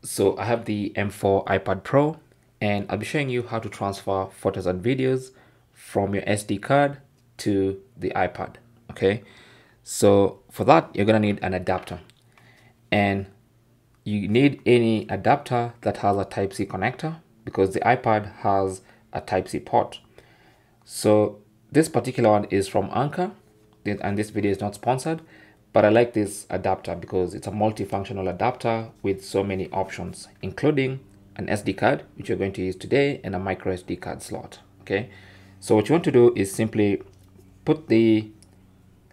So I have the M4 iPad Pro, and I'll be showing you how to transfer photos and videos from your SD card to the iPad. Okay, so for that you're gonna need an adapter, and you need any adapter that has a Type-C connector because the iPad has a Type-C port. So this particular one is from Anker, and this video is not sponsored, but I like this adapter because it's a multifunctional adapter with so many options, including an SD card, which you're going to use today, and a micro SD card slot. Okay, so what you want to do is simply put the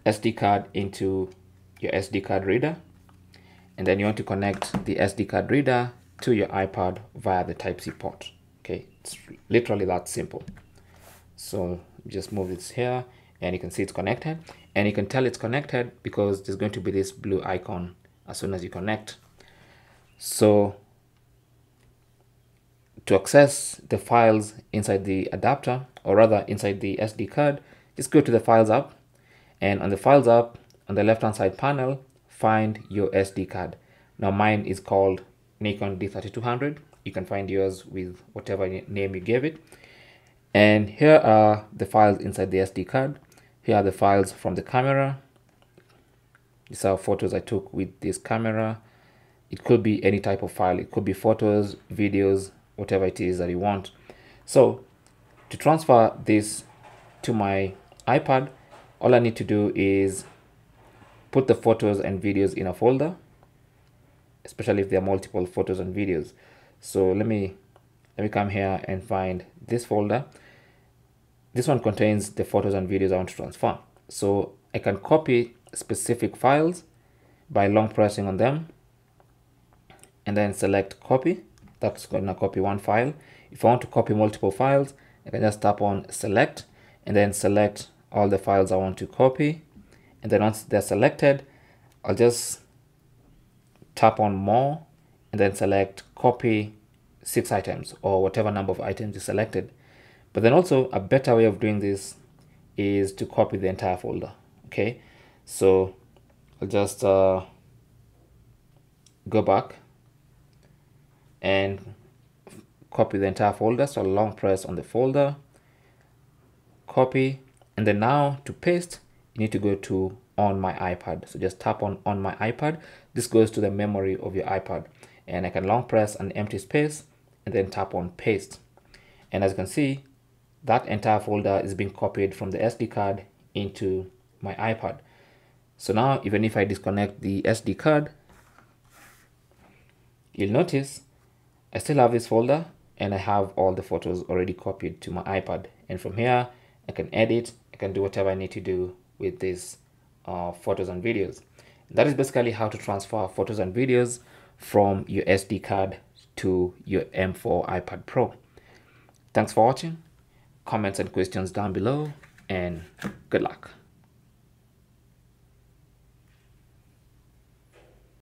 SD card into your SD card reader, and then you want to connect the SD card reader to your iPad via the Type-C port. Okay, it's literally that simple. So just move this here, and you can see it's connected, and you can tell it's connected because there's going to be this blue icon as soon as you connect. So to access the files inside the adapter, or rather inside the SD card, just go to the Files app, and on the Files app on the left hand side panel, find your SD card. Now mine is called Nikon D3200. You can find yours with whatever name you gave it. And here are the files inside the SD card. Here are the files from the camera. These are photos I took with this camera. It could be any type of file. It could be photos, videos, whatever it is that you want. So to transfer this to my iPad, all I need to do is put the photos and videos in a folder, especially if there are multiple photos and videos. So let me come here and find this folder. This one contains the photos and videos I want to transfer. So I can copy specific files by long pressing on them and then select copy. That's going to copy one file. If I want to copy multiple files, I can just tap on select and then select all the files I want to copy. And then once they're selected, I'll just tap on more and then select copy 6 items or whatever number of items you selected. But then also a better way of doing this is to copy the entire folder. Okay, so I'll just go back and copy the entire folder. So I'll long press on the folder, copy, and then now to paste, you need to go to on my iPad. So just tap on my iPad. This goes to the memory of your iPad, and I can long press an empty space and then tap on paste. And as you can see, that entire folder is being copied from the SD card into my iPad. So now even if I disconnect the SD card, you'll notice I still have this folder and I have all the photos already copied to my iPad. And from here, I can edit, I can do whatever I need to do with these photos and videos. That is basically how to transfer photos and videos from your SD card to your M4 iPad Pro. Thanks for watching. Comments and questions down below, and good luck.